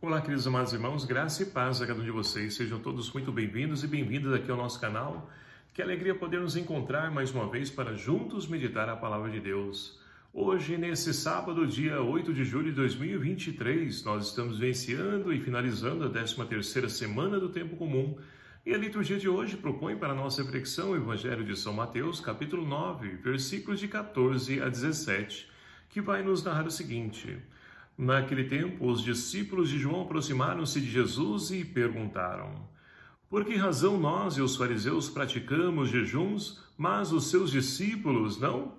Olá, queridos amados irmãos, graça e paz a cada um de vocês. Sejam todos muito bem-vindos e bem-vindas aqui ao nosso canal. Que alegria poder nos encontrar mais uma vez para juntos meditar a palavra de Deus. Hoje, nesse sábado, dia 8 de julho de 2023, nós estamos vivenciando e finalizando a 13ª semana do Tempo Comum. E a liturgia de hoje propõe para a nossa reflexão o Evangelho de São Mateus, capítulo 9, versículos de 14 a 17, que vai nos narrar o seguinte: Naquele tempo, os discípulos de João aproximaram-se de Jesus e perguntaram: Por que razão nós e os fariseus praticamos jejuns, mas os seus discípulos não?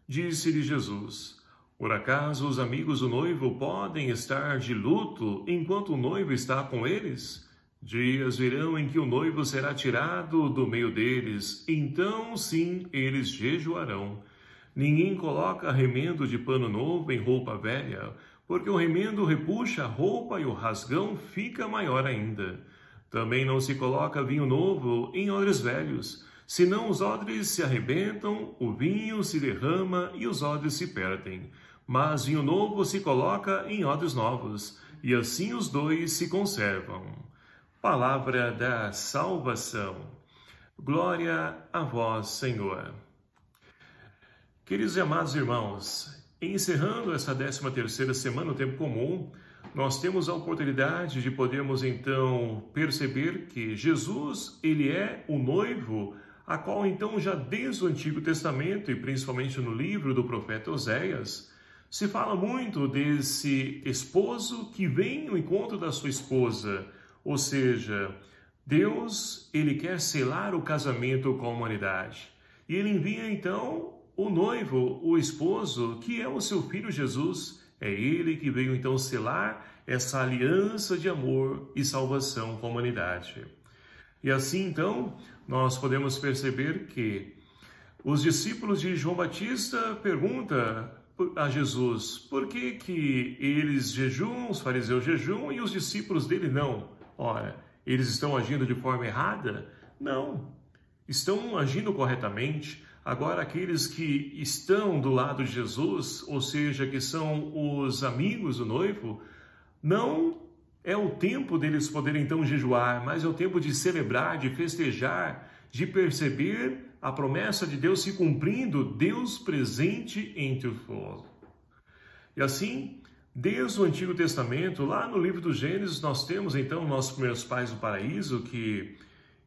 Disse-lhe Jesus: Por acaso os amigos do noivo podem estar de luto enquanto o noivo está com eles? Dias virão em que o noivo será tirado do meio deles, então sim eles jejuarão. Ninguém coloca remendo de pano novo em roupa velha, porque o remendo repuxa a roupa e o rasgão fica maior ainda. Também não se coloca vinho novo em odres velhos, senão os odres se arrebentam, o vinho se derrama e os odres se perdem. Mas vinho novo se coloca em odres novos, e assim os dois se conservam. Palavra da salvação. Glória a vós, Senhor. Queridos e amados irmãos, encerrando essa 13ª semana do Tempo Comum, nós temos a oportunidade de podermos então perceber que Jesus, ele é o noivo, a qual então já desde o Antigo Testamento e principalmente no livro do profeta Oséias, se fala muito desse esposo que vem ao encontro da sua esposa, ou seja, Deus, ele quer selar o casamento com a humanidade. E ele envia então o noivo, o esposo, que é o seu filho Jesus. É ele que veio então selar essa aliança de amor e salvação com a humanidade. E assim então, nós podemos perceber que os discípulos de João Batista perguntam a Jesus por que eles jejuam, os fariseus jejuam e os discípulos dele não. Ora, eles estão agindo de forma errada? Não, estão agindo corretamente. Agora, aqueles que estão do lado de Jesus, ou seja, que são os amigos do noivo, não é o tempo deles poderem então jejuar, mas é o tempo de celebrar, de festejar, de perceber a promessa de Deus se cumprindo, Deus presente entre os povos. E assim, desde o Antigo Testamento, lá no livro do Gênesis, nós temos então nossos primeiros pais do paraíso que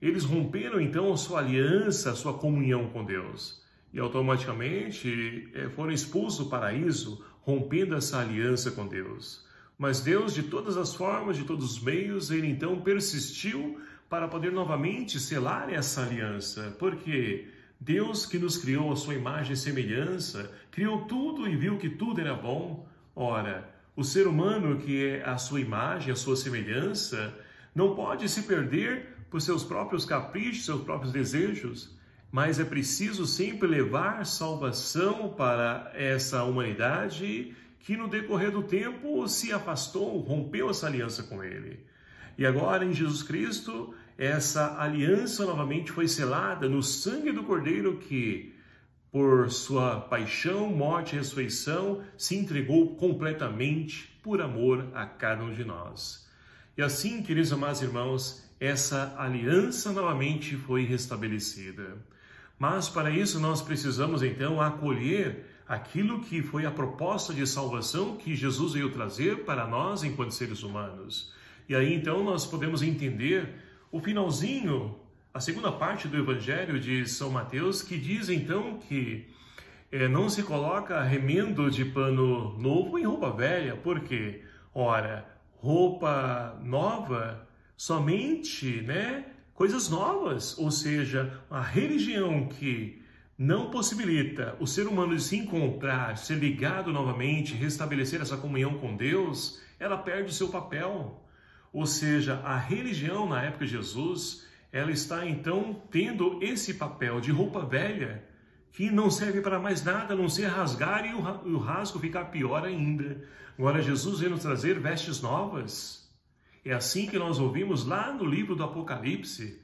eles romperam então a sua aliança, a sua comunhão com Deus. E automaticamente foram expulsos do paraíso, rompendo essa aliança com Deus. Mas Deus, de todas as formas, de todos os meios, ele então persistiu para poder novamente selar essa aliança. Porque Deus, que nos criou a sua imagem e semelhança, criou tudo e viu que tudo era bom. Ora, o ser humano, que é a sua imagem, a sua semelhança, não pode se perder por seus próprios caprichos, seus próprios desejos, mas é preciso sempre levar salvação para essa humanidade que no decorrer do tempo se afastou, rompeu essa aliança com ele. E agora em Jesus Cristo, essa aliança novamente foi selada no sangue do Cordeiro que, por sua paixão, morte e ressurreição, se entregou completamente por amor a cada um de nós. E assim, queridos amados irmãos, essa aliança novamente foi restabelecida. Mas para isso nós precisamos então acolher aquilo que foi a proposta de salvação que Jesus veio trazer para nós enquanto seres humanos. E aí então nós podemos entender o finalzinho, a segunda parte do Evangelho de São Mateus, que diz então que não se coloca remendo de pano novo em roupa velha. Por quê? Ora, roupa nova, somente, coisas novas, ou seja, a religião que não possibilita o ser humano de se encontrar, ser ligado novamente, restabelecer essa comunhão com Deus, ela perde o seu papel. Ou seja, a religião na época de Jesus, ela está então tendo esse papel de roupa velha, que não serve para mais nada, a não ser rasgar e o rasgo ficar pior ainda. Agora Jesus veio nos trazer vestes novas. É assim que nós ouvimos lá no livro do Apocalipse,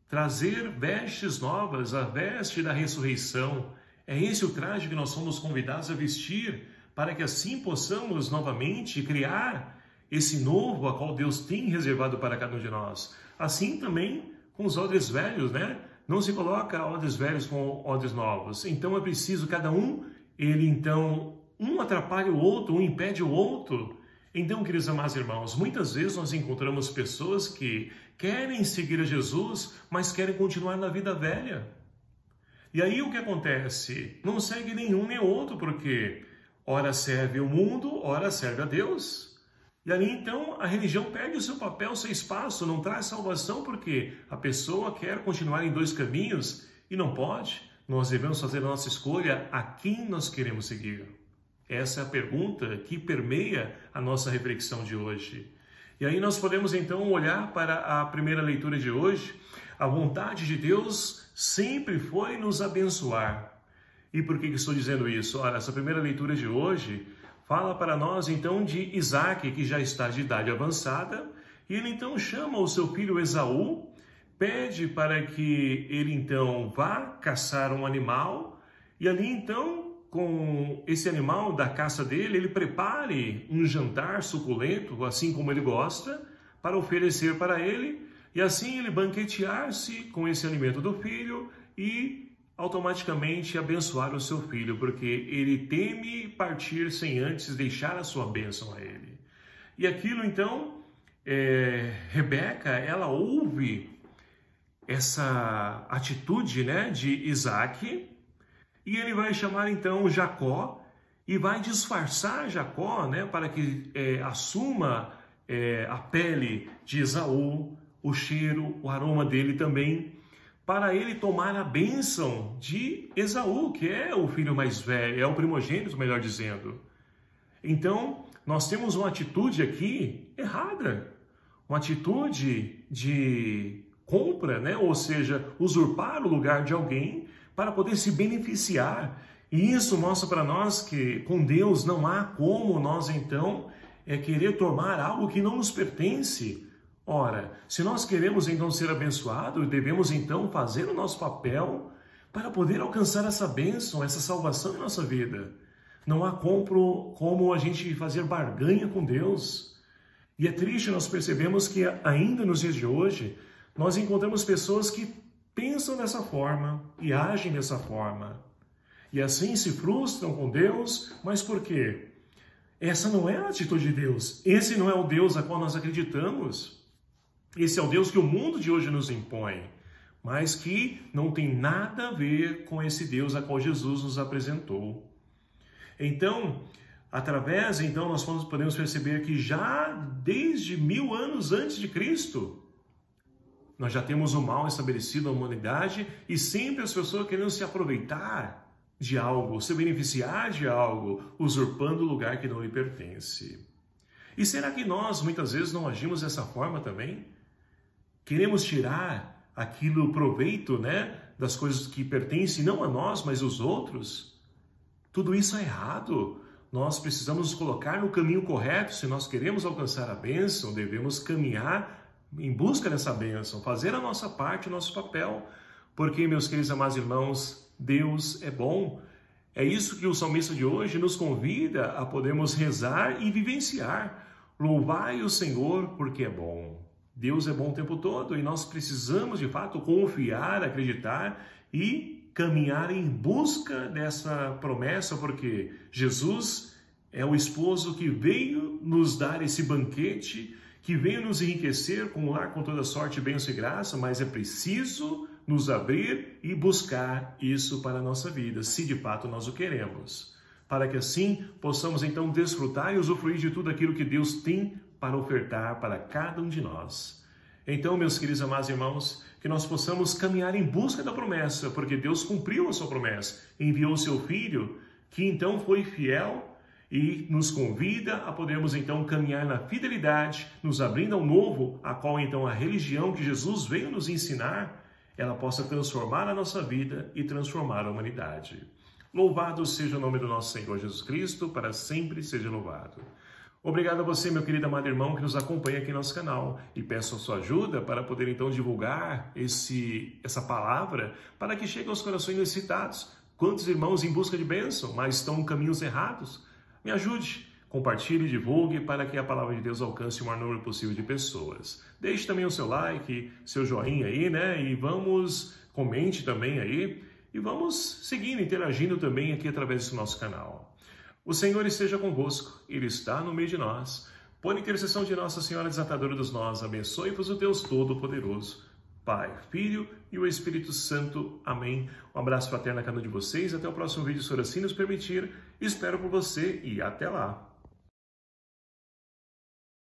trazer vestes novas, a veste da ressurreição. É esse o traje que nós somos convidados a vestir, para que assim possamos novamente criar esse novo a qual Deus tem reservado para cada um de nós. Assim também com os odres velhos, né? Não se coloca odres velhos com odres novos. Então é preciso cada um, um atrapalha o outro, um impede o outro. Então, queridos amados irmãos, muitas vezes nós encontramos pessoas que querem seguir a Jesus, mas querem continuar na vida velha. E aí o que acontece? Não segue nenhum nem outro, porque ora serve o mundo, ora serve a Deus. E ali então a religião perde o seu papel, o seu espaço, não traz salvação, porque a pessoa quer continuar em dois caminhos e não pode. Nós devemos fazer a nossa escolha a quem nós queremos seguir. Essa é a pergunta que permeia a nossa reflexão de hoje. E aí nós podemos então olhar para a primeira leitura de hoje. A vontade de Deus sempre foi nos abençoar. E por que estou dizendo isso? Ora, essa primeira leitura de hoje fala para nós então de Isaac, que já está de idade avançada, e ele então chama o seu filho Esaú, pede para que ele então vá caçar um animal, e ali então, com esse animal da caça dele, ele prepare um jantar suculento, assim como ele gosta, para oferecer para ele, e assim ele banquetear-se com esse alimento do filho e automaticamente abençoar o seu filho, porque ele teme partir sem antes deixar a sua bênção a ele. E aquilo então, Rebeca, ela ouve essa atitude, né, de Isaac, e ele vai chamar então Jacó e vai disfarçar Jacó, né, para que assuma a pele de Esaú, o cheiro, o aroma dele também, para ele tomar a bênção de Esaú, que é o filho mais velho, é o primogênito, melhor dizendo. Então, nós temos uma atitude aqui errada, uma atitude de compra, né? Ou seja, usurpar o lugar de alguém para poder se beneficiar. E isso mostra para nós que com Deus não há como nós então querer tomar algo que não nos pertence. Ora, se nós queremos então ser abençoados, devemos então fazer o nosso papel para poder alcançar essa bênção, essa salvação em nossa vida. Não há como a gente fazer barganha com Deus. E é triste nós percebemos que ainda nos dias de hoje, nós encontramos pessoas que pensam dessa forma e agem dessa forma. E assim se frustram com Deus, mas por quê? Essa não é a atitude de Deus. Esse não é o Deus a qual nós acreditamos. Esse é o Deus que o mundo de hoje nos impõe, mas que não tem nada a ver com esse Deus a qual Jesus nos apresentou. Então, através, então, nós podemos perceber que já desde 1000 anos antes de Cristo, nós já temos o mal estabelecido na humanidade e sempre as pessoas querendo se aproveitar de algo, se beneficiar de algo, usurpando o lugar que não lhe pertence. E será que nós, muitas vezes, não agimos dessa forma também? Queremos tirar aquilo proveito, né, das coisas que pertencem não a nós, mas aos outros? Tudo isso é errado. Nós precisamos nos colocar no caminho correto. Se nós queremos alcançar a bênção, devemos caminhar em busca dessa bênção, fazer a nossa parte, o nosso papel. Porque, meus queridos amados irmãos, Deus é bom. É isso que o salmista de hoje nos convida a podermos rezar e vivenciar. Louvai o Senhor porque é bom. Deus é bom o tempo todo e nós precisamos, de fato, confiar, acreditar e caminhar em busca dessa promessa, porque Jesus é o esposo que veio nos dar esse banquete, que veio nos enriquecer com um lar com toda sorte, bênção e graça, mas é preciso nos abrir e buscar isso para a nossa vida, se de fato nós o queremos, para que assim possamos então desfrutar e usufruir de tudo aquilo que Deus tem para ofertar para cada um de nós. Então, meus queridos amados irmãos, que nós possamos caminhar em busca da promessa, porque Deus cumpriu a sua promessa, enviou o seu Filho, que então foi fiel e nos convida a podermos então caminhar na fidelidade, nos abrindo ao novo, a qual então a religião que Jesus veio nos ensinar, ela possa transformar a nossa vida e transformar a humanidade. Louvado seja o nome do nosso Senhor Jesus Cristo, para sempre seja louvado. Obrigado a você, meu querido amado irmão, que nos acompanha aqui no nosso canal. E peço a sua ajuda para poder então divulgar essa palavra para que chegue aos corações necessitados. Quantos irmãos em busca de bênção, mas estão em caminhos errados? Me ajude Compartilhe e divulgue para que a palavra de Deus alcance o maior número possível de pessoas. Deixe também o seu like, seu joinha aí, né? E comente também aí. E vamos seguindo, interagindo também aqui através desse nosso canal. O Senhor esteja convosco, Ele está no meio de nós. Por intercessão de Nossa Senhora Desatadora dos Nós, abençoe-vos o Deus Todo-Poderoso, Pai, Filho e o Espírito Santo. Amém. Um abraço fraterno a cada um de vocês. Até o próximo vídeo, se assim nos permitir. Espero por você e até lá.